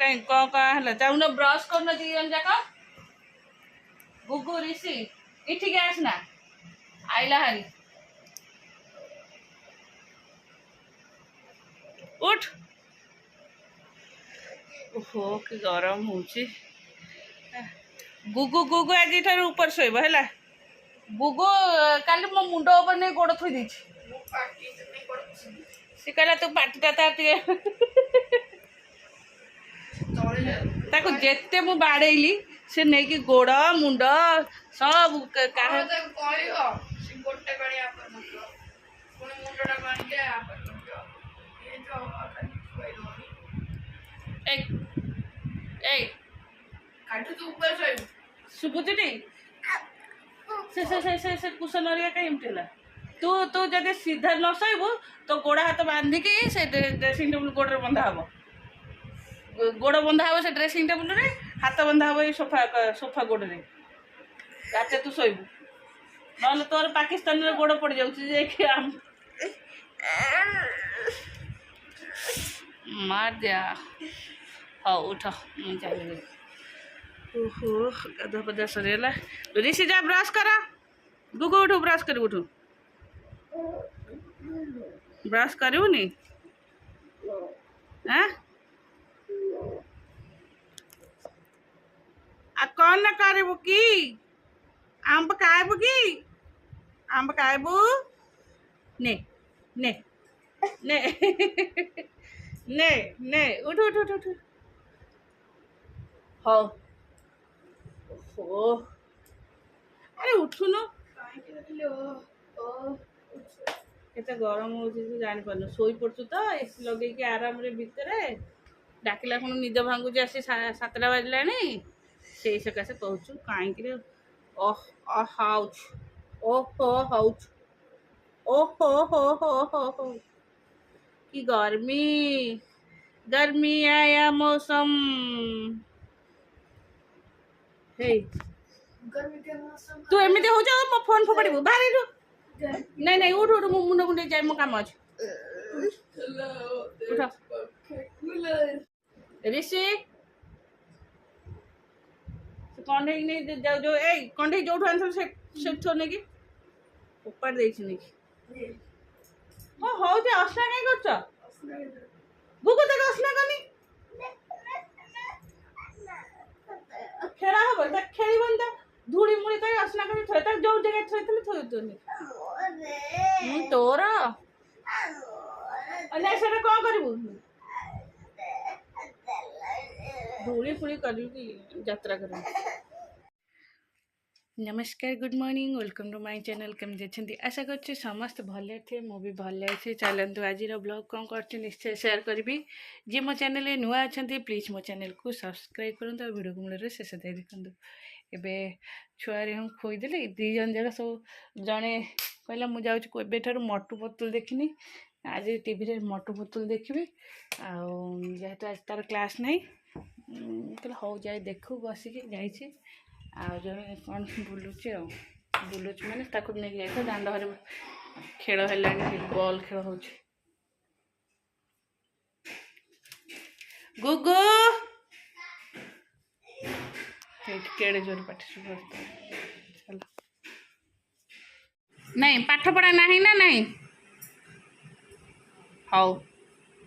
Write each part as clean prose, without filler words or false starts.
कहीं कौन चाहून ब्रश कर दी जन जाक गुगु ऋषि इठी आस ना आइला हारी उठ ओहो कि गरम होची गुगु गुगु आज ठार ऊपर शोब है गुगु काली मो मुंड ऊपर नहीं गोड़ थोई दी सी कहला तू पार्टीटा ताको जेते मु बाड़ेली से नहीं कि गोड़ मुंड सब शुभुचुटी से कुशन कहीं तू तू जब सीधा न शोबू तो गोड़ हाथ बांधिकी से ड्रेसिंग टेबुल गोड़ बंधा हम गोड़ बंधा हम से ड्रेसिंग टेबुल रे हाथ बंधा हम ये सोफा सोफा गोड़ रे रात तू शोबू ना तोर पाकिस्तान रे गोड़ पड़ जाऊँ मार दिया हाँ उठ चल ओहो गाधा पदा सरीगला ऋषि जा ब्रश करा गुगु उठू ब्रश कर उठू ब्रश करूनी हाँ आ कौन ना करू की आंब खाबू की आंब खाबू ने ने ने ने ने उठ उठ उठ उठ हाँ ओ अरे उठुन केते गरम हो जानी पारन शोई पड़छु तो एसी लगे कि आराम रे भितर डाकिला कौन निद भांगुच आसी 7टा बाजला से सकाशे कहूँ कहीं हाउच ओहो हाउच ओहो हो कि गर्मी गर्मी आया मौसम तू एमती हो जाओ मो फोन फोपाड़ू बाहर नहीं नहीं उठ उठ मो मुंड मुंडे जाए मो काम अच्छे ऋषि कंडे नहीं जो ए कंडे जो आंसर से छोड़ने की फोपाड़ दे हाँ हो जे असना कहीं कर गुगु तक असना कनी खेला हम खेल धूड़ी मुड़ी तो असना कर जो जगह थोड़ी थोड़ी तोर से कौन करू धूड़ी फुड़ी कर यात्रा कर नमस्कार good morning welcome to my channel केमती अच्छे आशा कर समस्त भले थे मु भी भले अच्छे चलतु आज ब्लॉग कौन कर निश्चय शेयर करी जी मो चैनल नुआ अच्छा प्लीज मो चैनल को सब्सक्राइब करूँ और वीडियो को मूल्य शेष तक देखूँ एवं छुआरे हम खोईदे दी जन जाक सब जड़े कहला मुझे मटू पतुल देखनी आज टीवी मटू पतुल देखी जेहेतु आज तार क्लास नहीं कहला हौ जाए देखू बसिकी जाइए जो कौन बुलूच मैंने नहीं जाए दांड हर खेल है बॉल खेल हो गुगु केड़े जोर पाठ चलो नहीं पाठ पढ़ा ना ना नहीं हाउ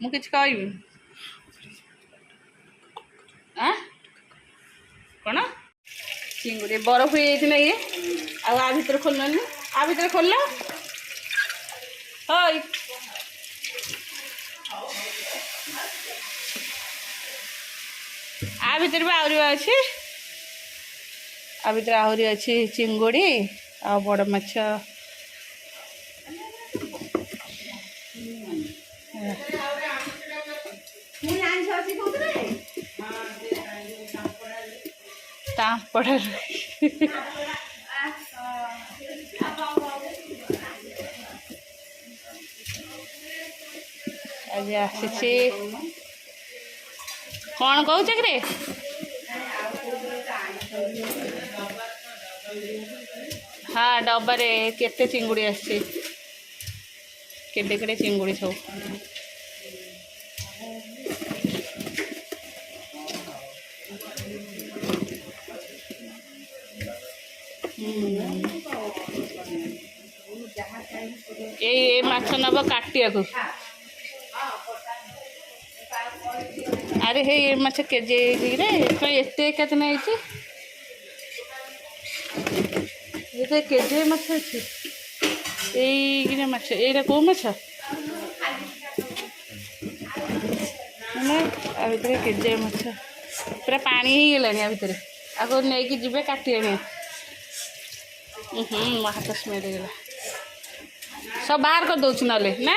मु किछ कहबी कौन चिंगुड़ी बरफ हो जाए ये आ भर खोल आ भर खोल हई आ भर भी आहरी अच्छी आ भर आहरी अच्छी चिंगुड़ी आ बड़ माछ तापड़ आज आसी कौन कौच कि हाँ डबारे केते चिंगुड़ी आसी केड़े केड़े चिंगुड़ी सब ए माछ नब काटिया को अरे हे ये माछ केजे रे एते केतना आइछि ये केजे माछ अछि एई गिरे माछ एरा को माछ ना आ भितर केजे माछ पूरा पानी ही गेलानी आ भितर आगो नै कि जिबे काटी आनी मो हाथ स्मेल गला सब बाहर कर दौच नले ना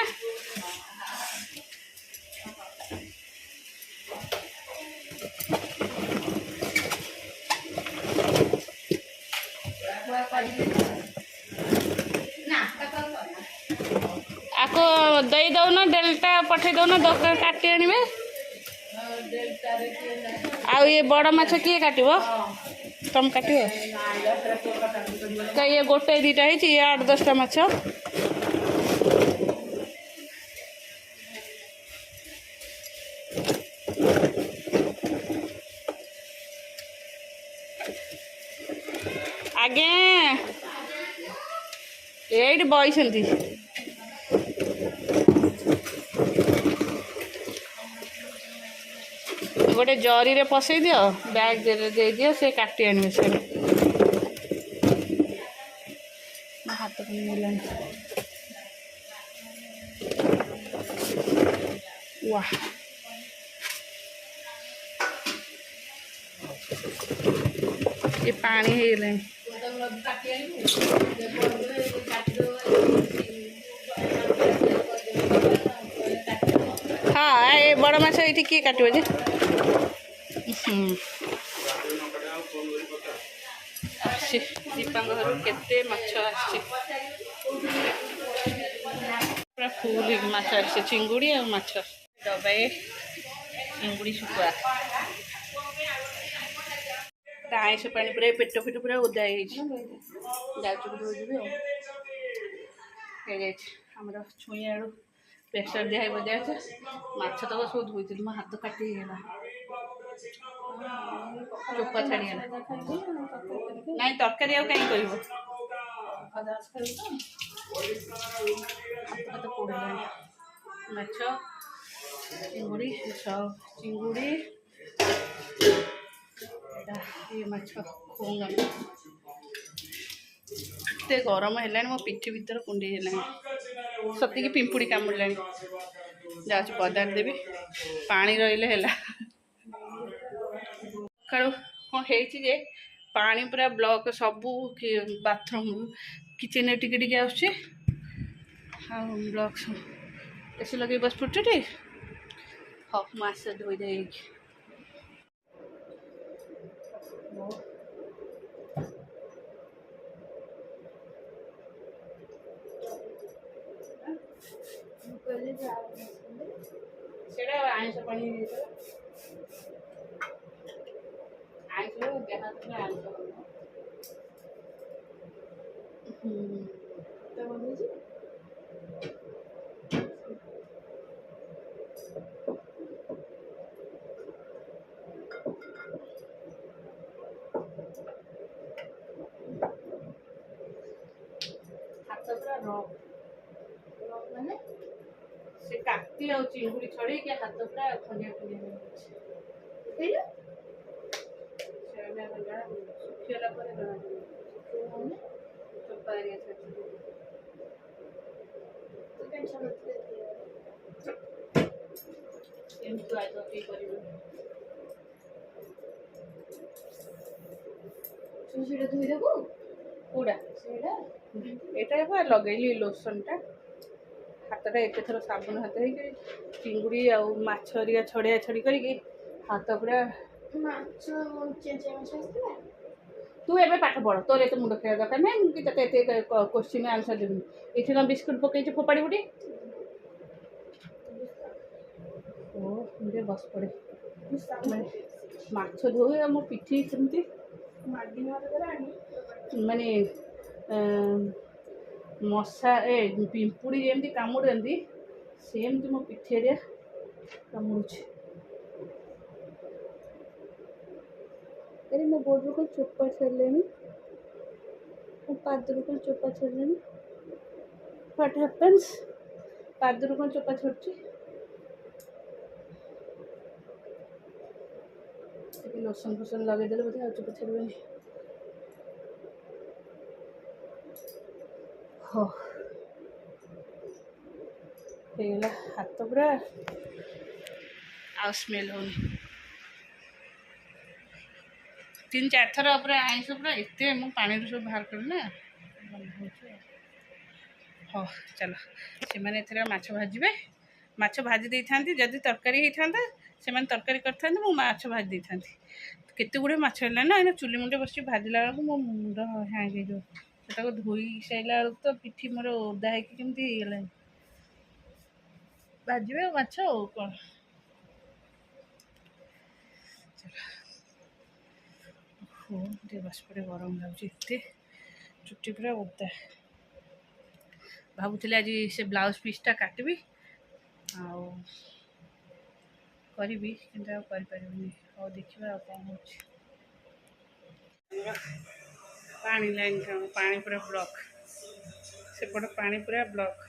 आको दई दौन डेल्टा पठे दौन दरकार काटी आनबे आ ये बड़ माछ किए काटब तुम काट तो ये गोटे दीटा है 8-10टा माछ आगे ये बही गोटे जरी रे पसई दियो बैग दे दियो से काटी आनबे से हाथ मिलान वाह ये पानी है हाँ ये बड़ माछ ये किए काटो जे दीपांग घर केते माछ आछे पूरा फुल माछ आछे चिंगुड़ी और माछ दबाए चिंगुड़ी सुकुआ आइस पानी पूरा पेट फेट पूरा ओदा होमर छुई आड़ू प्रेसर दिया बजा माछ तक सब धोई मो हाथ काटिगला चोपा छाड़ीगला ना तरकारी आउ कहीं कर हाथ पोड़ा माछ चिंगुड़ी सब चिंगुड़ी ये माछ खोंगा एते गरम है मो पिठी भीतर कुंडे सती पिंपुड़ी कामुड़ा जा पदार देवी पानी रही कौन है पानी पूरा ब्लॉक सबू बाथरूम किचन टिके आसुचे ब्लॉक एसी लगे बस पड़े हाँ मास धोई दे आइस पानी आइस हाथ पूरा रफ माने से काटी आ चिंगुड़ी छड़े के हाथ पूरा खंडिया खंडिया सुखिला चोपा पूरा यहाँ लगेली लोसनटा हाथटा एत थर साबुन हाथ हो चिंगुड़ी आछरिया छड़िया छड़ी करके हाथ पूरा तू एबे पाठ पढ़ तोर एत मुंड खेल दरकार ना कि क्वेश्चन आंसर देवी ये कौन बिस्कुट पकई फोपाड़ी बुटी ओ बस पड़े माछ धोए मो पिठी सेमती माने मशा पिंपुड़ी जमी कामुड़ी सेमती मो पिठी कामुड़ी अरे मो बोर्ड को चोपा छाड़े मो पाद को चोपा छाड़े What happens? ପାଦରୁ କ'ଣ ଚୋପା ଛୁଟୁଛି। ଟିକେ ଲୋସନ୍ ଫୋସନ୍ ଲଗେଇଦେଲେ ବୋଧେ ଆଉ ଚୋପା ଛାଡ଼ିବନି। ହଁ ହେଇଗଲା ହାତ ପୁରା ଆଉ ସ୍ମେଲ୍ ହେଉନି। 3-4 ଥର ପୁରା ଆଇଁଷ ପୁରା ଏତେ ମୁଁ ପାଣିରୁ ସବୁ ବାହାର କଲି ନା ହଉ ଚାଲ ସେମାନେ ଏଥର ମାଛ ଭାଜିବେ। ମାଛ ଭାଜି ଦେଇଥାନ୍ତି ଯଦି ତରକାରୀ ହେଇଥାନ୍ତା ସେମାନେ ତରକାରୀ କରିଥାନ୍ତେ ମୁଁ ମାଛ ଭାଜି ଦେଇଥାନ୍ତି। କେତେ ଗୁଡ଼ିଏ ମାଛ ହେଲା ନା ଏଇନା ଚୁଲି ମୁଣ୍ଡେ ବସିକି ଭାଜିଲା ବେଳକୁ ମୋ ମୁଣ୍ଡ ହ୍ୟାଙ୍ଗ ହେଇଯିବ। ସେଟାକୁ ଧୋଇ ସାରିଲା ବେଳକୁ ତ ପିଠି ମୋର ଓଦା ହେଇକି କେମିତି ହେଇଗଲାଣି। ଭାଜିବେ ଆଉ ମାଛ ଆଉ କ'ଣ। ଟିକେ ବାଷ୍ପରେ ଗରମ ଲାଗୁଛି ଏତେ ଚୁଟି ପୁରା ଓଦା। ଭାବୁଥିଲି ଆଜି ସେ ବ୍ଲାଉଜ୍ ପିସ୍ଟା କାଟିବି ଆଉ କରିବି କିନ୍ତୁ ଆଉ କରିପାରିବିନି। ହଉ ଦେଖିବା ଆଉ କ'ଣ ହେଉଛି। ପାଣି ଲାଇନ୍ କାମ ପାଣି ପୁରା ବ୍ଲକ୍ ସେପଟ ପାଣି ପୁରା ବ୍ଲକ୍।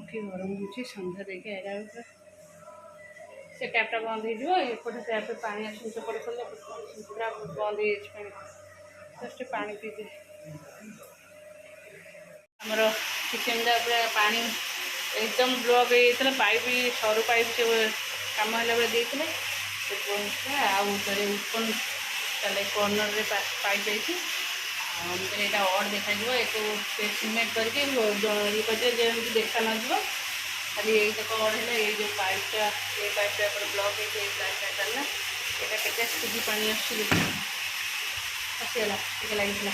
କି ଗରମ ହେଉଛି ସନ୍ଧ୍ୟା ଦେଇକି ଆଇଲା ବେଳକୁ ପୁରା ସେ ଟ୍ୟାପ୍ଟା ବନ୍ଦ ହେଇଯିବ ଏପଟେ ଟ୍ୟାପ୍ରେ ପାଣି ଆସୁନି ସେପଟେ ଖୋଲିଲେ ପୁରା ବନ୍ଦ ହେଇଯାଇଛି ପାଣି। ଜଷ୍ଟ ପାଣି ପିଇଦିଏ। ଆମର କିଚେନ୍ଟା ପୁରା ପାଣି ଏକଦମ ବ୍ଲକ୍ ହେଇଯାଇଥିଲା। ପାଇପ୍ ସରୁ ପାଇପ୍ ସେ କାମ ହେଲା ବେଳେ ଦେଇଥିଲେ ସେ ଆଉ ଉପରେ ଓପନ୍ ତାହେଲେ କର୍ଣ୍ଣରରେ ପାଇପ୍ ଯାଇଛି। ଆଉ ଭିତରେ ଏଇଟା ଅଡ଼୍ ଦେଖାଯିବ ଏକୁ ସିମେଣ୍ଟ କରିକି ଇଏ କରିଦେବେ ଯେମିତି ଦେଖା ନଯିବ। ଖାଲି ଏଇତକ ଅଡ଼୍ ହେଲେ ଏଇ ଯେଉଁ ପାଇପ୍ଟା ଏଇ ପାଇପ୍ଟା ଏପଟେ ବ୍ଲକ୍ ହେଇଛି ଏଇ ପାଇପ୍ଟା ଚାଲିଲା। ଏଇଟା କେତେ ସ୍ପିଡ଼ି ପାଣି ଆସୁଛି ଆସିଗଲା ଟିକେ ଲାଗିଥିଲା।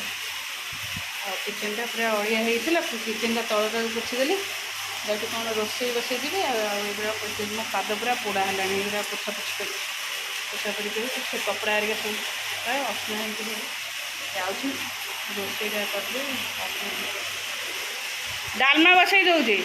ଆଉ କିଚେନ୍ଟା ପୁରା ଅଳିଆ ହେଇଥିଲା କିଚେନ୍ଟା ତଳଟାକୁ ପୋଛିଦେଲି। ଯାଉଛି କ'ଣ ରୋଷେଇ ବସେଇଯିବି ଆଉ ଏଗୁଡ଼ା ମୋ ପାଦ ପୁରା ପୋଡ଼ା ହେଲାଣି। ଏଗୁଡ଼ା ପୋଛାପୋଛି କରି ସେ କପଡ଼ା ହେରିକା ସବୁ ପ୍ରାୟ ଅସନା ହେଇକି ଯାଉଛି ରୋଷେଇଟା କରିଦେବି। ଡାଲମା ବସେଇ ଦେଉଛି।